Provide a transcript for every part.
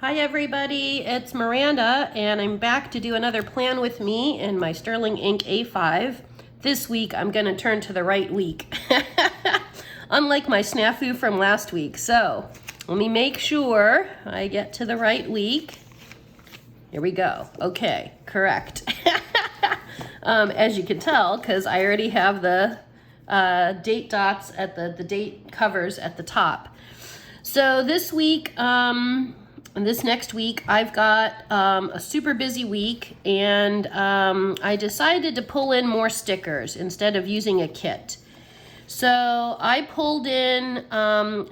Hi everybody, it's Miranda and I'm back to do another plan with me in my Sterling Ink A5. This week I'm going to turn to the right week, unlike my snafu from last week. So let me make sure I get to the right week. Here we go. Okay, correct. As you can tell, because I already have the date dots at the date covers at the top. So this week, and this next week, I've got a super busy week, and I decided to pull in more stickers instead of using a kit. So I pulled in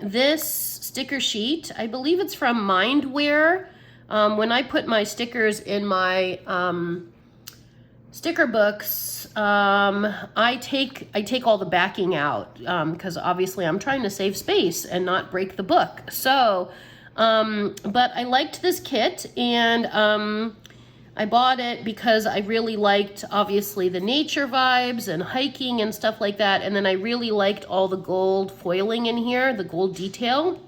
this sticker sheet. I believe it's from Mindwave. When I put my stickers in my sticker books, I take all the backing out because obviously I'm trying to save space and not break the book. So, but I liked this kit, and I bought it because I really liked obviously the nature vibes and hiking and stuff like that. And then I really liked all the gold foiling in here, the gold detail.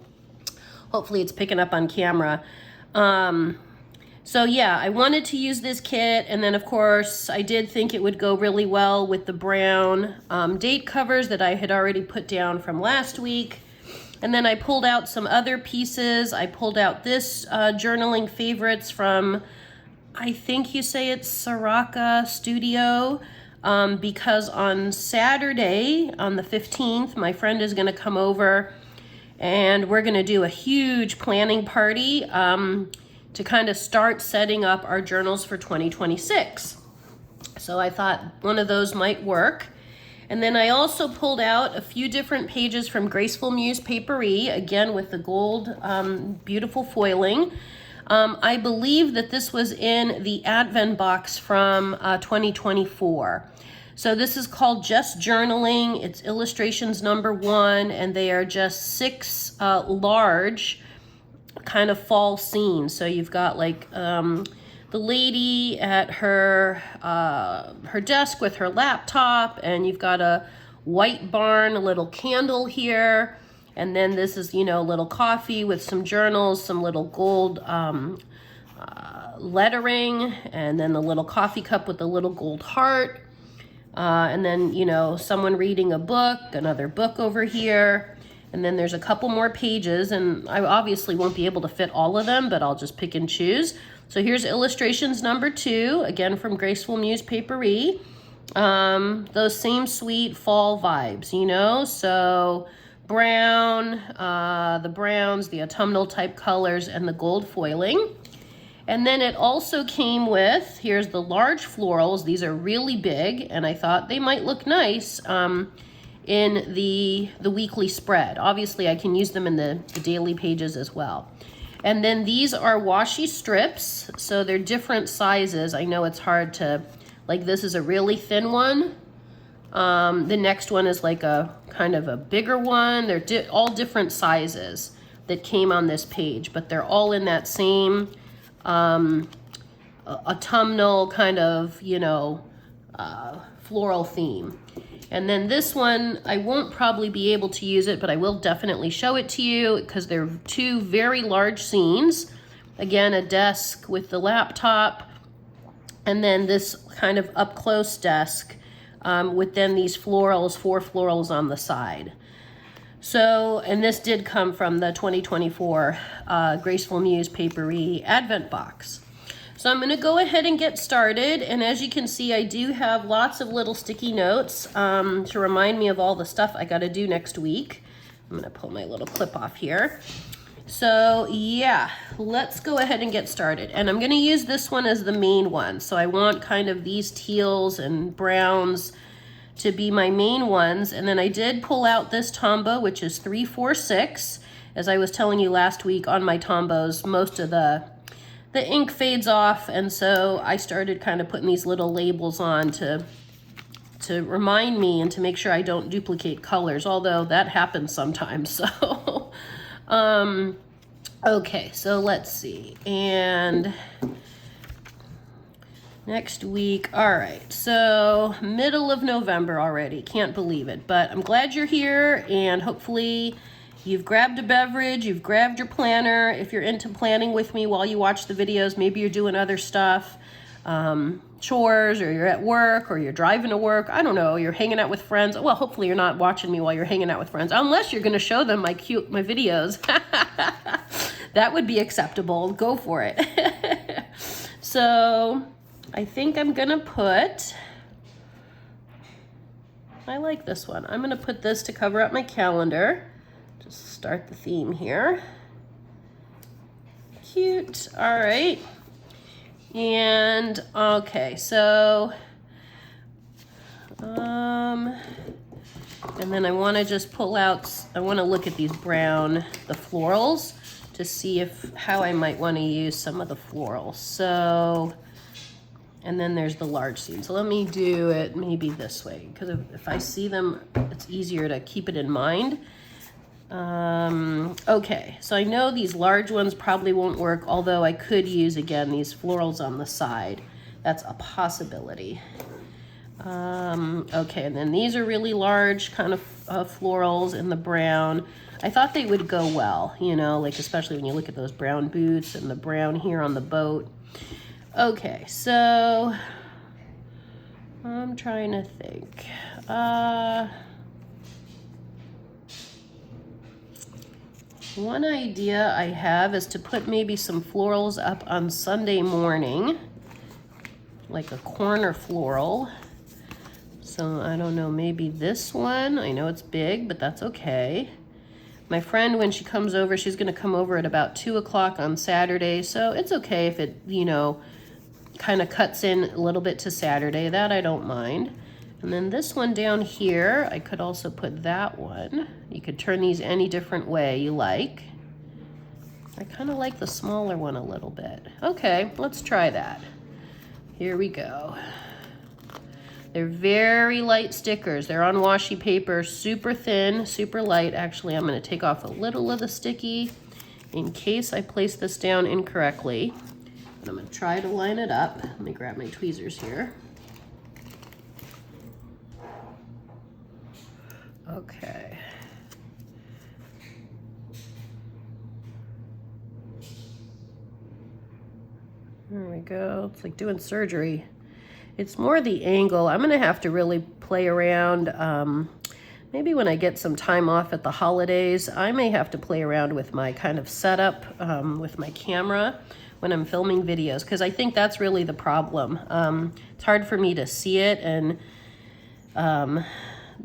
Hopefully it's picking up on camera. So yeah, I wanted to use this kit, and then of course I did think it would go really well with the brown date covers that I had already put down from last week. And then I pulled out some other pieces. I pulled out this journaling favorites from, I think you say it's Soraka Studio, because on Saturday, on the 15th, my friend is gonna come over and we're gonna do a huge planning party to kind of start setting up our journals for 2026. So I thought one of those might work. And then I also pulled out a few different pages from Graceful Muse Paperie, again with the gold beautiful foiling. I believe that this was in the Advent box from 2024. So this is called Just Journaling. It's illustrations number 1, and they are just 6 large kind of fall scenes. So you've got like the lady at her desk with her laptop, and you've got a white barn, a little candle here, and then this is, you know, a little coffee with some journals, some little gold lettering, and then the little coffee cup with the little gold heart, and then, you know, someone reading a book, another book over here. And then there's a couple more pages, and I obviously won't be able to fit all of them, but I'll just pick and choose. So here's illustrations number 2, again from Graceful Muse Paperie. Those same sweet fall vibes, you know? So brown, the browns, the autumnal type colors, and the gold foiling. And then it also came with, here's the large florals. These are really big, and I thought they might look nice in the weekly spread. Obviously, I can use them in the daily pages as well. And then these are washi strips, so they're different sizes. I know it's hard to, like this is a really thin one. The next one is like a kind of a bigger one. They're all different sizes that came on this page, but they're all in that same autumnal kind of, you know, floral theme. And then this one, I won't probably be able to use it, but I will definitely show it to you because they're 2 very large scenes. Again, a desk with the laptop, and then this kind of up close desk with then these florals, 4 florals on the side. So, and this did come from the 2024 Graceful Muse Paperie Advent box. So I'm going to go ahead and get started, and as you can see, I do have lots of little sticky notes to remind me of all the stuff I got to do next week. I'm going to pull my little clip off here. So yeah, let's go ahead and get started. And I'm going to use this one as the main one. So I want kind of these teals and browns to be my main ones. And then I did pull out this Tombow, which is 346. As I was telling you last week, on my Tombows, most of the ink fades off, and so I started kind of putting these little labels on to remind me and to make sure I don't duplicate colors, although that happens sometimes. So okay, so let's see. And next week, all right, so middle of November already, can't believe it, but I'm glad you're here, and hopefully You've grabbed a beverage, you've grabbed your planner. If you're into planning with me while you watch the videos, maybe you're doing other stuff, chores, or you're at work, or you're driving to work. I don't know, you're hanging out with friends. Well, hopefully you're not watching me while you're hanging out with friends, unless you're gonna show them my videos. That would be acceptable, go for it. So I think I'm gonna put, I like this one. I'm gonna put this to cover up my calendar. Just start the theme here. Cute, all right. And okay, so, and then I wanna just pull out, I wanna look at these brown, the florals, to see how I might wanna use some of the florals. So, and then there's the large scene. So let me do it maybe this way, because if I see them, it's easier to keep it in mind. Okay, so I know these large ones probably won't work, although I could use, again, these florals on the side. That's a possibility. Okay, and then these are really large kind of florals in the brown. I thought they would go well, you know, like especially when you look at those brown boots and the brown here on the boat. Okay, so I'm trying to think. One idea I have is to put maybe some florals up on Sunday morning, like a corner floral. So I don't know, maybe this one. I know it's big, but that's okay. My friend, when she comes over, she's gonna come over at about 2 o'clock on Saturday, so it's okay if it, you know, kind of cuts in a little bit to Saturday. That I don't mind. And then this one down here, I could also put that one. You could turn these any different way you like. I kind of like the smaller one a little bit. Okay, let's try that. Here we go. They're very light stickers. They're on washi paper, super thin, super light. Actually, I'm gonna take off a little of the sticky in case I place this down incorrectly. And I'm gonna try to line it up. Let me grab my tweezers here. Okay. There we go. It's like doing surgery. It's more the angle. I'm gonna have to really play around. Maybe when I get some time off at the holidays, I may have to play around with my kind of setup with my camera when I'm filming videos, because I think that's really the problem. It's hard for me to see it, and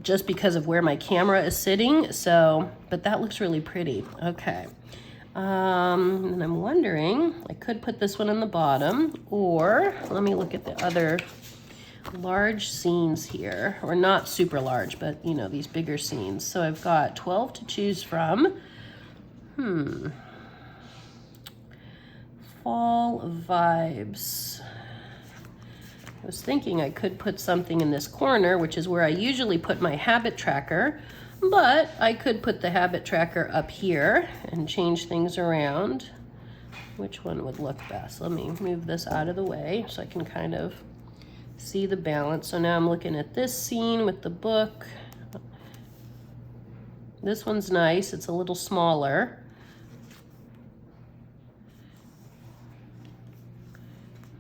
just because of where my camera is sitting. So, but that looks really pretty. Okay. And I'm wondering, I could put this one on the bottom, or let me look at the other large scenes here, or not super large, but you know, these bigger scenes. So I've got 12 to choose from. Fall vibes. I was thinking I could put something in this corner, which is where I usually put my habit tracker, but I could put the habit tracker up here and change things around. Which one would look best? Let me move this out of the way so I can kind of see the balance. So now I'm looking at this scene with the book. This one's nice, it's a little smaller.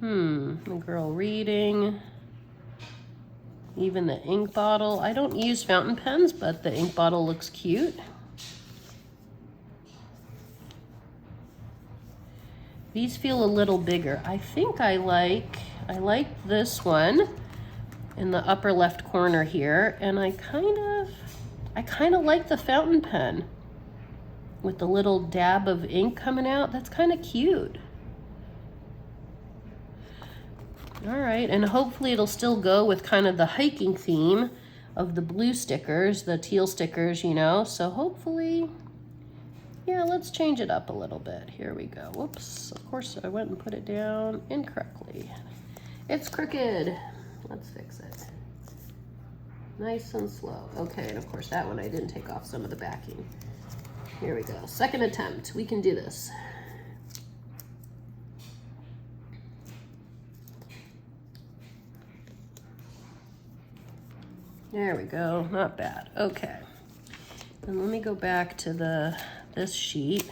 The girl reading. Even the ink bottle. I don't use fountain pens, but the ink bottle looks cute. These feel a little bigger. I think I like this one in the upper left corner here, and I kind of like the fountain pen with the little dab of ink coming out. That's kind of cute. All right, and hopefully it'll still go with kind of the hiking theme of the blue stickers, the teal stickers, you know, so hopefully, yeah, let's change it up a little bit. Here we go. Whoops, of course I went and put it down incorrectly. It's crooked. Let's fix it. Nice and slow. Okay, and of course that one I didn't take off some of the backing. Here we go, second attempt. We can do this. There we go, not bad. Okay. And let me go back to this sheet.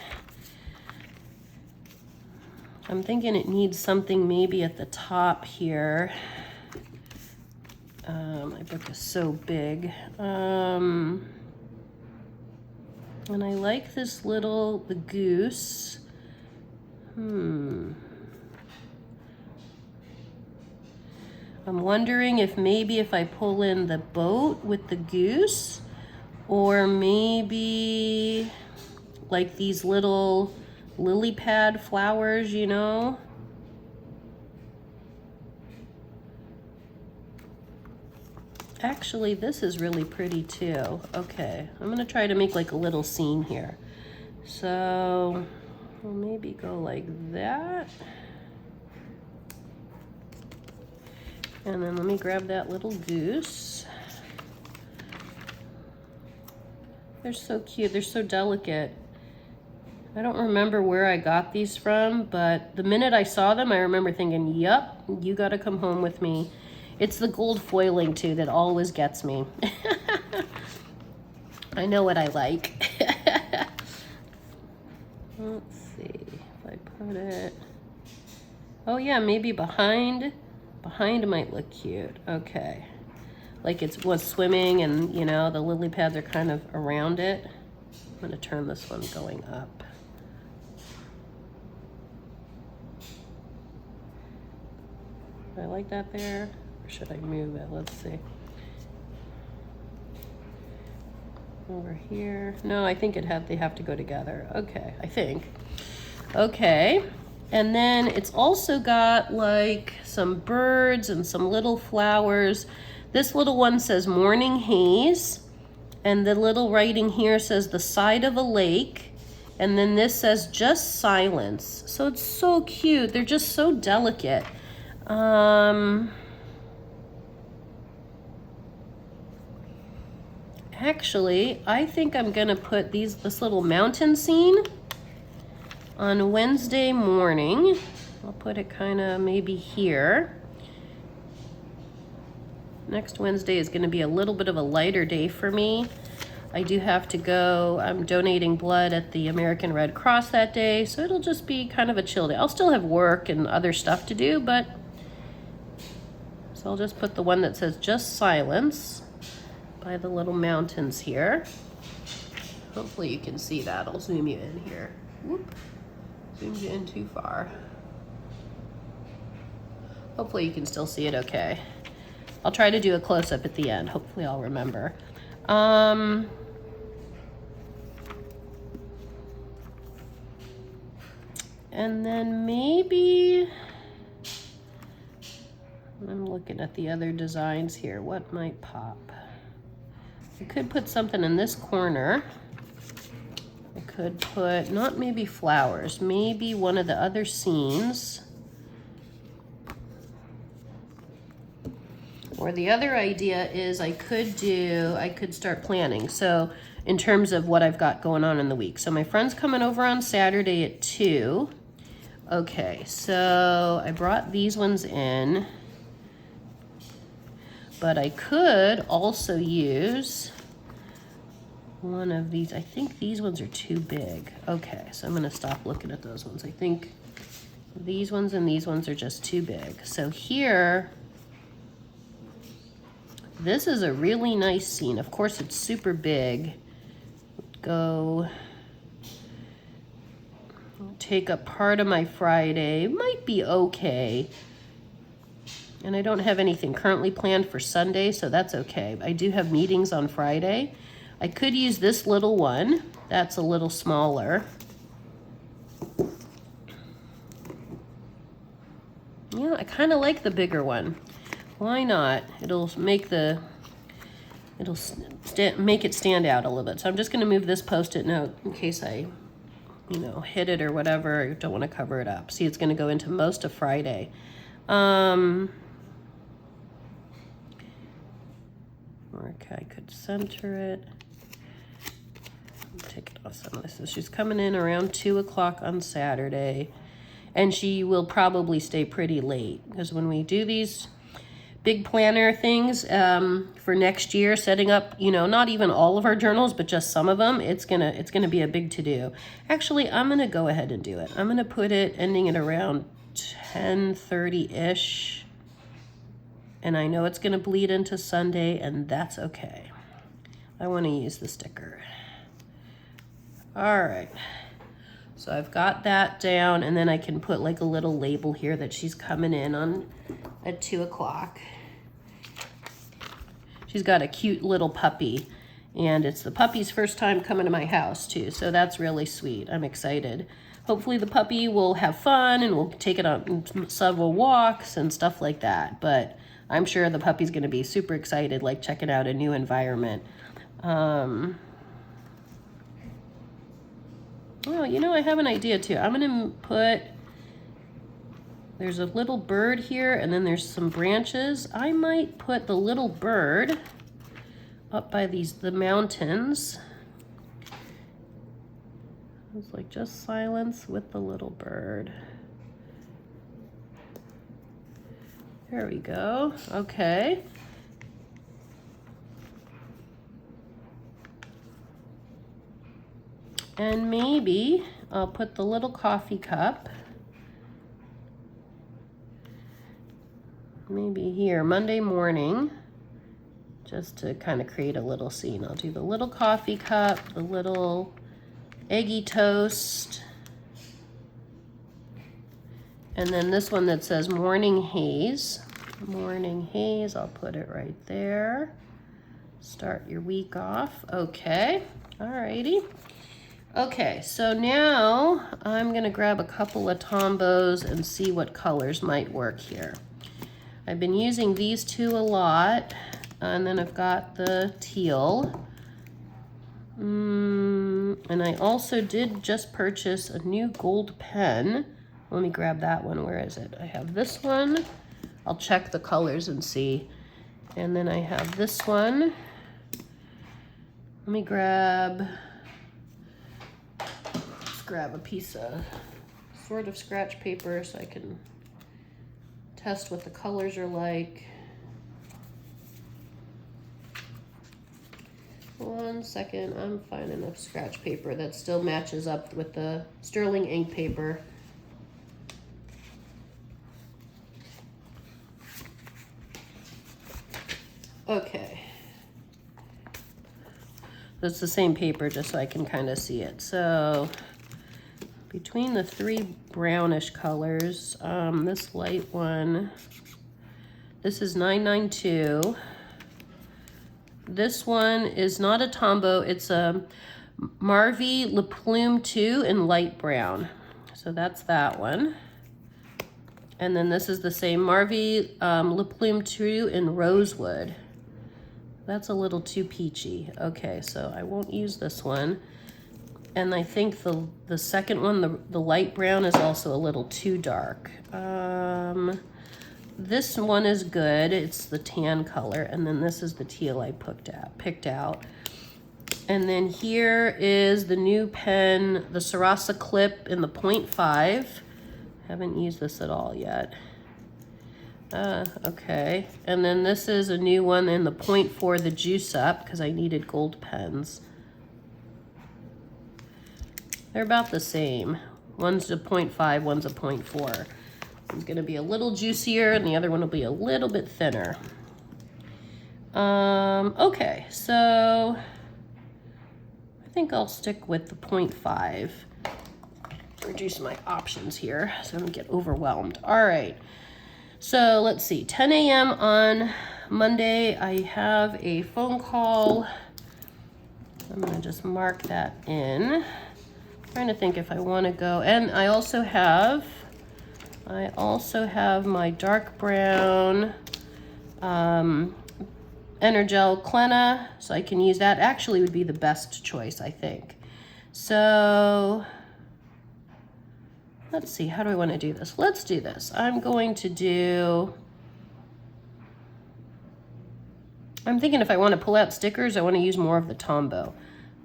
I'm thinking it needs something maybe at the top here. My book is so big. And I like this the goose. I'm wondering if maybe if I pull in the boat with the goose, or maybe like these little lily pad flowers, you know? Actually, this is really pretty too. Okay, I'm gonna try to make like a little scene here. So we'll maybe go like that. And then let me grab that little goose. They're so cute, they're so delicate. I don't remember where I got these from, but the minute I saw them, I remember thinking, yup, you gotta come home with me. It's the gold foiling too that always gets me. I know what I like. Let's see if I put it. Oh yeah, maybe behind might look cute. Okay. Like was swimming and, you know, the lily pads are kind of around it. I'm gonna turn this one going up. I like that there. Or should I move it? Let's see. Over here. No, I think they have to go together. Okay, I think. Okay. And then it's also got like some birds and some little flowers. This little one says morning haze. And the little writing here says the side of a lake. And then this says just silence. So it's so cute. They're just so delicate. Actually, I think I'm gonna put this little mountain scene on Wednesday morning. I'll put it kind of maybe here. Next Wednesday is gonna be a little bit of a lighter day for me. I do have to go, I'm donating blood at the American Red Cross that day, so it'll just be kind of a chill day. I'll still have work and other stuff to do, but so I'll just put the one that says just silence by the little mountains here. Hopefully you can see that. I'll zoom you in here. Whoop. Zoomed you in too far. Hopefully you can still see it okay. I'll try to do a close-up at the end. Hopefully I'll remember. And then maybe, I'm looking at the other designs here. What might pop? I could put something in this corner. I could put, not maybe flowers, maybe one of the other scenes. Or the other idea is I could start planning. So in terms of what I've got going on in the week. So my friend's coming over on Saturday at 2. Okay, so I brought these ones in. But I could also use one of these. I think these ones are too big. Okay, so I'm gonna stop looking at those ones. I think these ones and these ones are just too big. So here, this is a really nice scene. Of course, it's super big. Go take up part of my Friday. Might be okay. And I don't have anything currently planned for Sunday, so that's okay. I do have meetings on Friday. I could use this little one. That's a little smaller. Yeah, I kind of like the bigger one. Why not? It'll make it stand out a little bit. So I'm just going to move this Post-it note in case I, hit it or whatever. I don't want to cover it up. See, it's going to go into most of Friday. Okay, I could center it. Take it off some of this. So she's coming in around 2 o'clock on Saturday, and she will probably stay pretty late because when we do these big planner things for next year, setting up, you know, not even all of our journals, but just some of them. It's gonna be a big to-do. Actually, I'm gonna go ahead and do it. I'm gonna put it ending at around 10:30-ish. And I know it's gonna bleed into Sunday, and that's okay. I wanna use the sticker. All right. So I've got that down, and then I can put like a little label here that she's coming in on at 2 o'clock. She's got a cute little puppy, and it's the puppy's first time coming to my house too, so that's really sweet. I'm excited. Hopefully the puppy will have fun and we'll take it on several walks and stuff like that, but I'm sure the puppy's gonna be super excited, like checking out a new environment. Well, you know, I have an idea too. I'm gonna put, there's a little bird here, and then there's some branches. I might put the little bird up by the mountains. It's like just silence with the little bird. There we go. Okay. And maybe I'll put the little coffee cup maybe here Monday morning, just to kind of create a little scene. I'll do the little coffee cup, the little eggy toast, and then this one that says morning haze. Morning haze, I'll put it right there. Start your week off. Okay, alrighty. Okay, so now I'm gonna grab a couple of Tombos and see what colors might work here. I've been using these two a lot, and then I've got the teal. And I also did just purchase a new gold pen. Let me grab that one, where is it? I have this one. I'll check the colors and see. And then I have this one. Let me grab a piece of sort of scratch paper so I can test what the colors are like. One second, I'm finding enough scratch paper that still matches up with the sterling ink paper. Okay. It's the same paper, just so I can kind of see it. So between the three brownish colors, this light one, this is 992. This one is not a Tombow, it's a Marvy Le Plume 2 in light brown. So that's that one. And then this is the same Marvy Le Plume 2 in rosewood. That's a little too peachy. Okay, so I won't use this one. And I think the second one, the light brown, is also a little too dark. This one is good. It's the tan color. And then this is the teal I picked out. And then here is the new pen, the Sarasa Clip in the 0.5. Haven't used this at all yet. Okay. And then this is a new one in the 0.4, the Juice Up, because I needed gold pens. They're about the same. One's a 0.5, one's a 0.4. It's gonna be a little juicier and the other one will be a little bit thinner. Okay, so I think I'll stick with the 0.5. Reduce my options here so I don't get overwhelmed. All right, so let's see, 10 a.m. on Monday, I have a phone call. I'm gonna just mark that in. Trying to think if I want to go, and I also have my dark brown Energel Clenna, so I can use that. Actually would be the best choice, I think. So let's see, how do I want to do this? Let's do this. I'm thinking if I want to pull out stickers, I want to use more of the Tombow.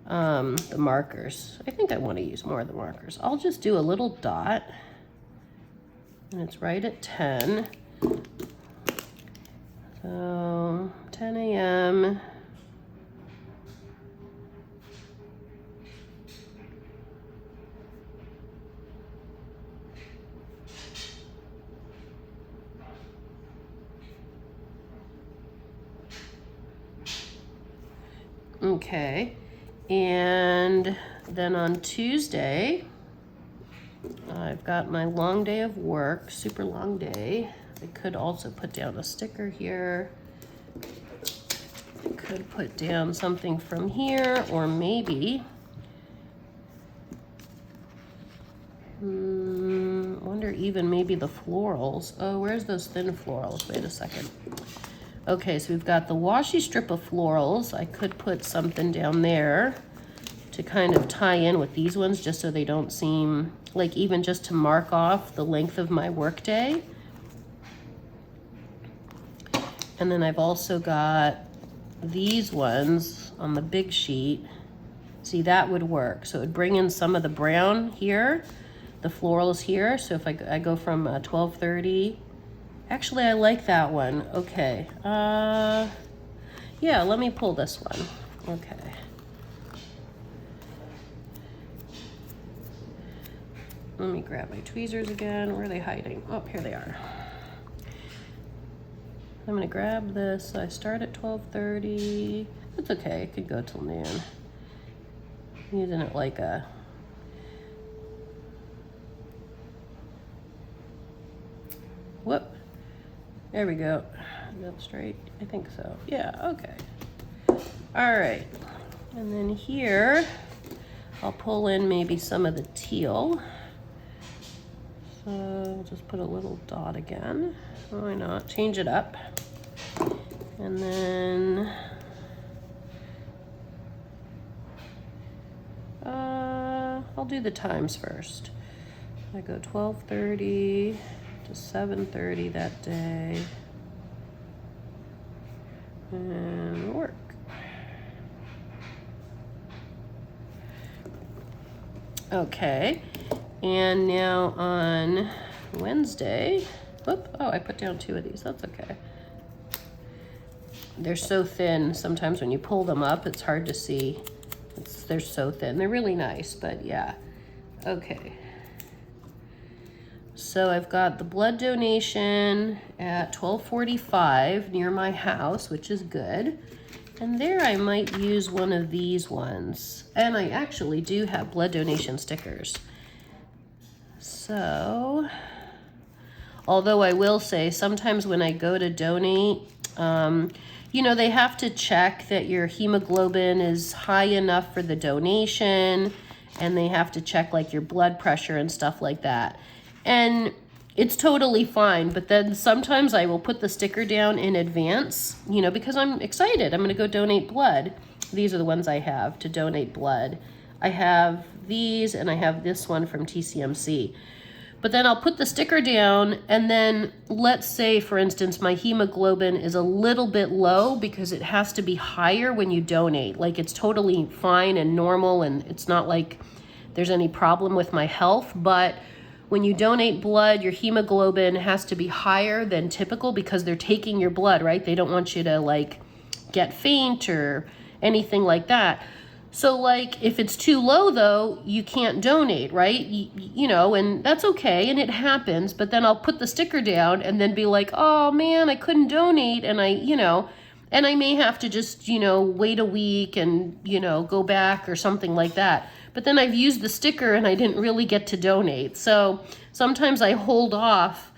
The markers. I think I want to use more of the markers. I'll just do a little dot, and it's right at 10. So 10 a.m. Okay, and then on Tuesday, I've got my long day of work, super long day. I could also put down a sticker here. I could put down something from here, or maybe, wonder even maybe the florals. Oh, where's those thin florals? Wait a second. Okay, so we've got the washi strip of florals. I could put something down there to kind of tie in with these ones, just so they don't seem like, even just to mark off the length of my workday. And then I've also got these ones on the big sheet. See, that would work. So it would bring in some of the brown here, the florals here. So if I go from 1230, actually I like that one. Okay, yeah, let me pull this one. Okay. Let me grab my tweezers again. Where are they hiding? Oh, here they are. I'm gonna grab this. I start at 12:30. That's okay, it could go till noon. I'm using it like a, whoop. There we go. Is that straight? I think so. Yeah, okay. All right. And then here, I'll pull in maybe some of the teal. So I'll just put a little dot again. Why not? Change it up. And then I'll do the times first. I go 12:30 to 7:30 that day. And work. Okay. And now on Wednesday, whoop, oh, I put down 2 of these, that's okay. They're so thin, sometimes when you pull them up, it's hard to see. They're so thin. They're really nice, but yeah. Okay. So I've got the blood donation at 12:45 near my house, which is good. And there I might use one of these ones. And I actually do have blood donation stickers. So, although I will say sometimes when I go to donate, you know, they have to check that your hemoglobin is high enough for the donation, and they have to check like your blood pressure and stuff like that. And it's totally fine, but then sometimes I will put the sticker down in advance, you know, because I'm excited. I'm going to go donate blood. These are the ones I have to donate blood. I have these, and I have this one from TCMC. But then I'll put the sticker down, and then let's say, for instance, my hemoglobin is a little bit low because it has to be higher when you donate. Like, it's totally fine and normal, and it's not like there's any problem with my health. But when you donate blood, your hemoglobin has to be higher than typical because they're taking your blood, right? They don't want you to, like, get faint or anything like that. So, like, if it's too low, though, you can't donate, right? You know, and that's okay, and it happens. But then I'll put the sticker down and then be like, oh, man, I couldn't donate. And you know, and I may have to just, you know, wait a week and, you know, go back or something like that. But then I've used the sticker and I didn't really get to donate. So sometimes I hold off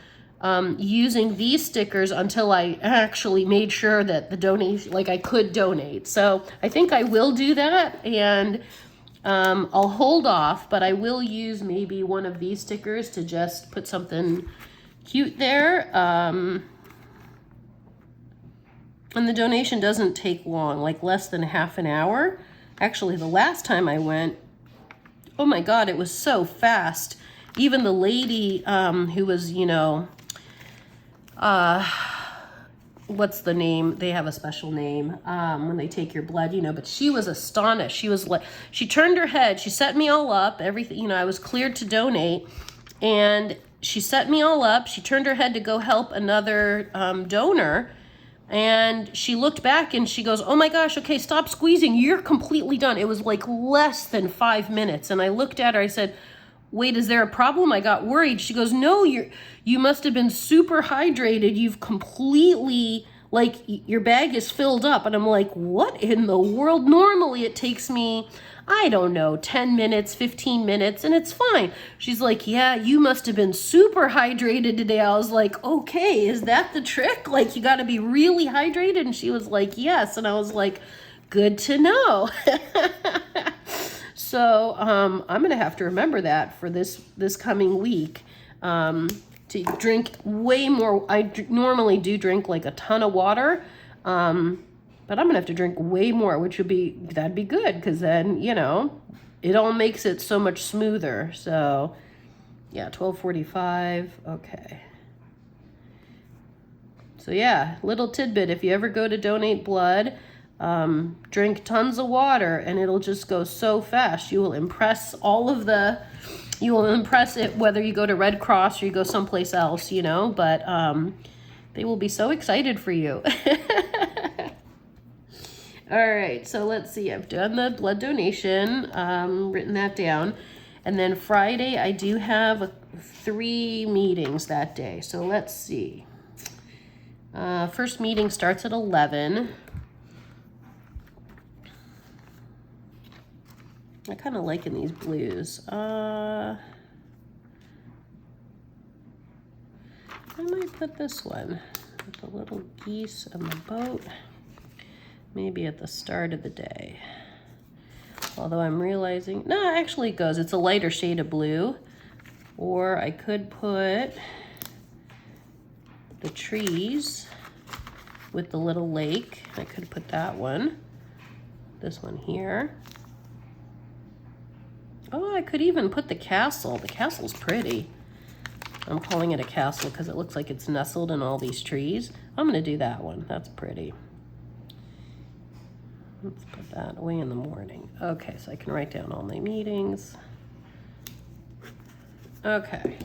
using these stickers until I actually made sure that the donation, like I could donate. So I think I will do that, and I'll hold off, but I will use maybe one of these stickers to just put something cute there. And the donation doesn't take long, like less than half an hour. Actually, the last time I went, oh my God, it was so fast. Even the lady who was, you know, what's the name? They have a special name when they take your blood, you know, but she was astonished. She was like, she turned her head, she set me all up, everything, you know, I was cleared to donate, and she set me all up. She turned her head to go help another donor, And she looked back and she goes, oh my gosh, okay, stop squeezing. You're completely done. It was like less than 5 minutes. And I looked at her, I said, wait, is there a problem? I got worried. She goes, no, you must have been super hydrated. You've completely, like, your bag is filled up. And I'm like, what in the world? Normally it takes me, I don't know, 10 minutes, 15 minutes, and it's fine. She's like, yeah, you must have been super hydrated today. I was like, okay, is that the trick? Like, you got to be really hydrated? And she was like, yes. And I was like, good to know. So I'm going to have to remember that for this coming week, to drink way more. I normally do drink like a ton of water, but I'm going to have to drink way more, which that'd be good, because then, you know, it all makes it so much smoother. So yeah, 12:45. Okay. So yeah, little tidbit, if you ever go to donate blood, drink tons of water and it'll just go so fast. You will impress it whether you go to Red Cross or you go someplace else, you know, but they will be so excited for you. All right, so let's see. I've done the blood donation, written that down. And then Friday, I do have 3 meetings that day. So let's see. First meeting starts at 11. I kind of liking these blues. I might put this one with the little geese and the boat, maybe at the start of the day. Although I'm realizing, no, actually it goes. It's a lighter shade of blue. Or I could put the trees with the little lake. I could put that one. This one here. Oh, I could even put the castle. The castle's pretty. I'm calling it a castle because it looks like it's nestled in all these trees. I'm going to do that one. That's pretty. Let's put that away in the morning. Okay, so I can write down all my meetings. Okay.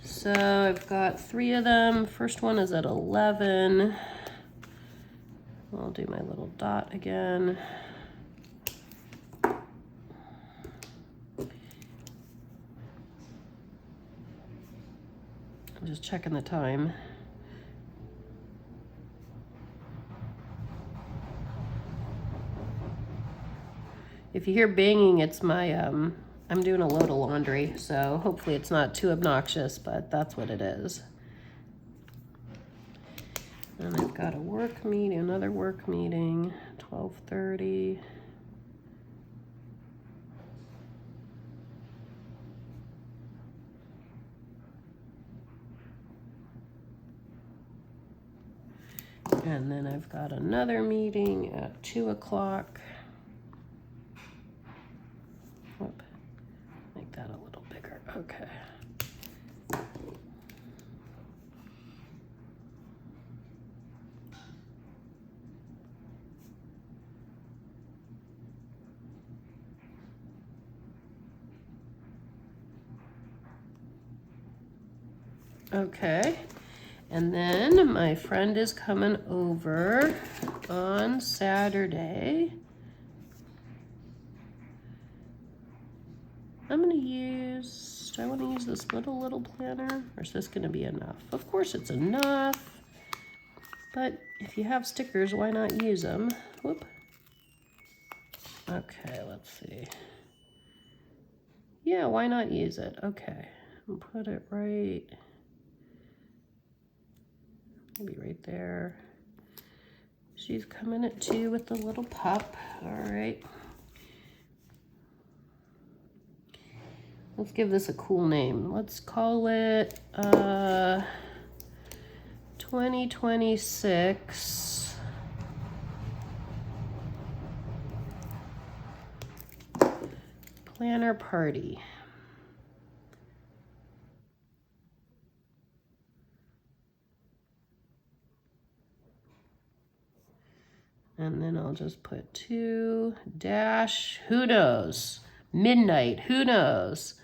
So I've got 3 of them. First one is at 11. I'll do my little dot again. I'm just checking the time. If you hear banging, it's my, I'm doing a load of laundry, so hopefully it's not too obnoxious, but that's what it is. And I've got a work meeting, another work meeting, 12:30. And then I've got another meeting at 2 o'clock. Whoop. Make that a little bigger. Okay. Okay. And then my friend is coming over on Saturday. I'm going to use, do I want to use this little planner, or is this going to be enough? Of course it's enough, but if you have stickers, why not use them? Whoop. Okay, let's see. Yeah, why not use it? Okay, and put it right, maybe right there. She's coming at 2 with the little pup. All right. Let's give this a cool name. Let's call it 2026 Planner Party. And then I'll just put 2 dash, who knows? Midnight, who knows?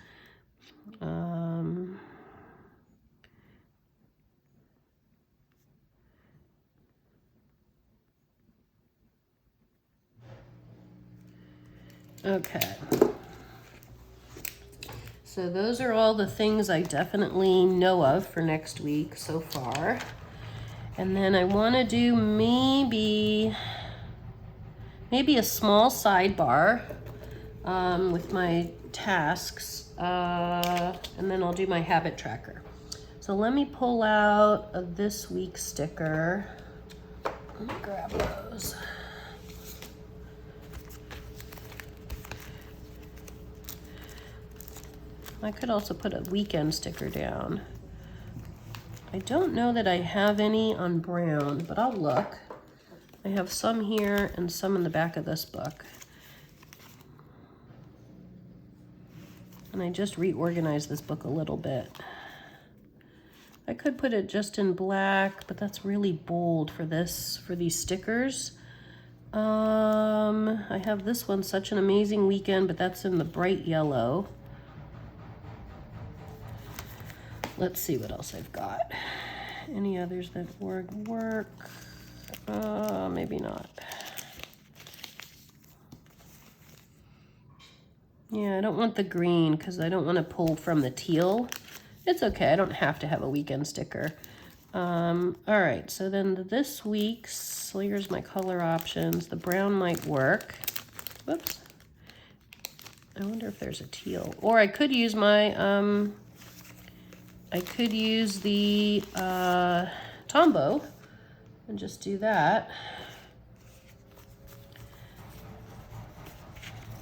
Okay. So those are all the things I definitely know of for next week so far. And then I want to do maybe a small sidebar with my tasks, and then I'll do my habit tracker. So let me pull out a this week sticker. Let me grab those. I could also put a weekend sticker down. I don't know that I have any on brown, but I'll look. I have some here and some in the back of this book. And I just reorganized this book a little bit. I could put it just in black, but that's really bold for these stickers. I have this one, Such an Amazing Weekend, but that's in the bright yellow. Let's see what else I've got. Any others that work? Maybe not. Yeah, I don't want the green because I don't want to pull from the teal. It's okay, I don't have to have a weekend sticker. All right, so then this week's, so here's my color options. The brown might work. Whoops. I wonder if there's a teal. Or I could use my, the Tombow and just do that.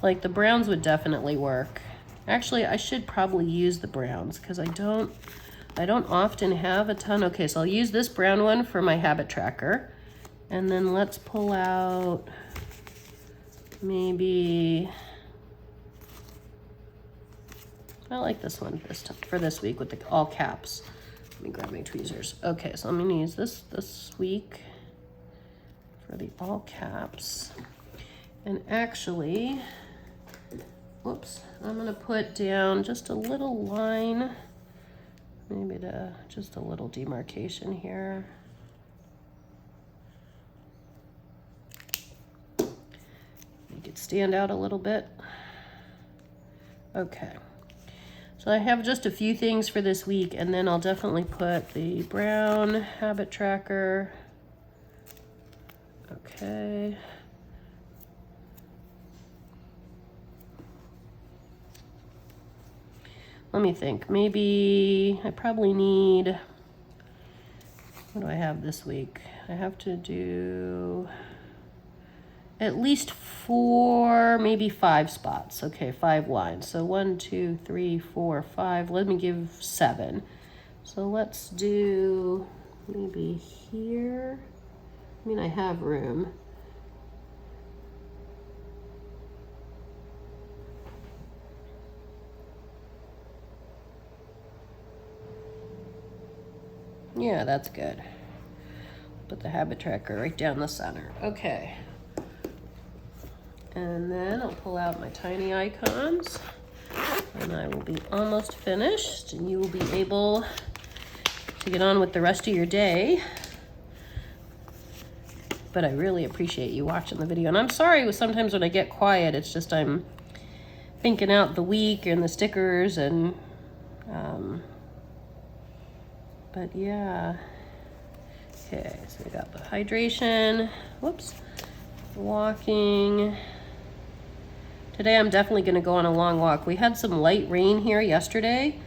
Like the browns would definitely work. Actually, I should probably use the browns because I don't often have a ton. Okay, so I'll use this brown one for my habit tracker. And then let's pull out maybe, I like this one this time for this week with the all caps. Let me grab my tweezers. Okay, so I'm gonna use this week for the all caps. And actually, whoops, I'm gonna put down just a little line, maybe just a little demarcation here. Make it stand out a little bit. Okay. So I have just a few things for this week, and then I'll definitely put the brown habit tracker. Okay. Let me think. Maybe I probably need, what do I have this week? I have to do at least 4, maybe 5 spots. Okay, 5 lines. So 1, 2, 3, 4, 5. Let me give 7. So let's do maybe here. I mean, I have room. Yeah, that's good. Put the habit tracker right down the center. Okay. And then I'll pull out my tiny icons and I will be almost finished and you will be able to get on with the rest of your day. But I really appreciate you watching the video. And I'm sorry sometimes when I get quiet, it's just I'm thinking out the week and the stickers and but yeah. Okay, so we got the hydration, whoops, walking. Today I'm definitely gonna go on a long walk. We had some light rain here yesterday,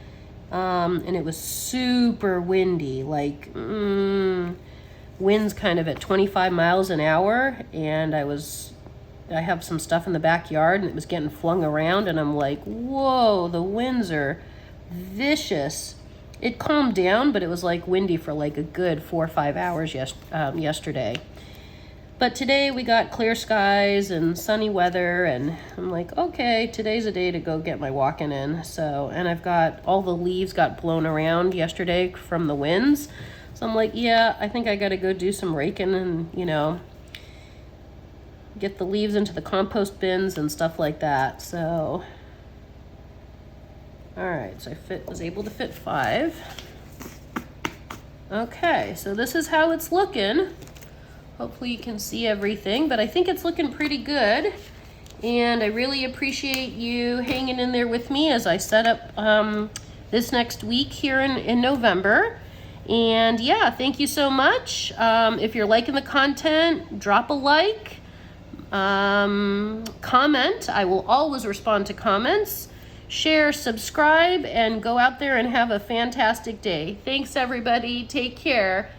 and it was super windy, like winds kind of at 25 miles an hour, and I have some stuff in the backyard and it was getting flung around and I'm like, whoa, the winds are vicious. It calmed down, but it was like windy for like a good 4 or 5 hours yesterday. But today we got clear skies and sunny weather, and I'm like, okay, today's a day to go get my walking in. So, and I've got all the leaves got blown around yesterday from the winds. So I'm like, yeah, I think I got to go do some raking and, you know, get the leaves into the compost bins and stuff like that. So, all right, so I was able to fit 5. Okay, so this is how it's looking. Hopefully you can see everything, but I think it's looking pretty good. And I really appreciate you hanging in there with me as I set up this next week here in November. And yeah, thank you so much. If you're liking the content, drop a like, comment. I will always respond to comments. Share, subscribe, and go out there and have a fantastic day. Thanks, everybody. Take care.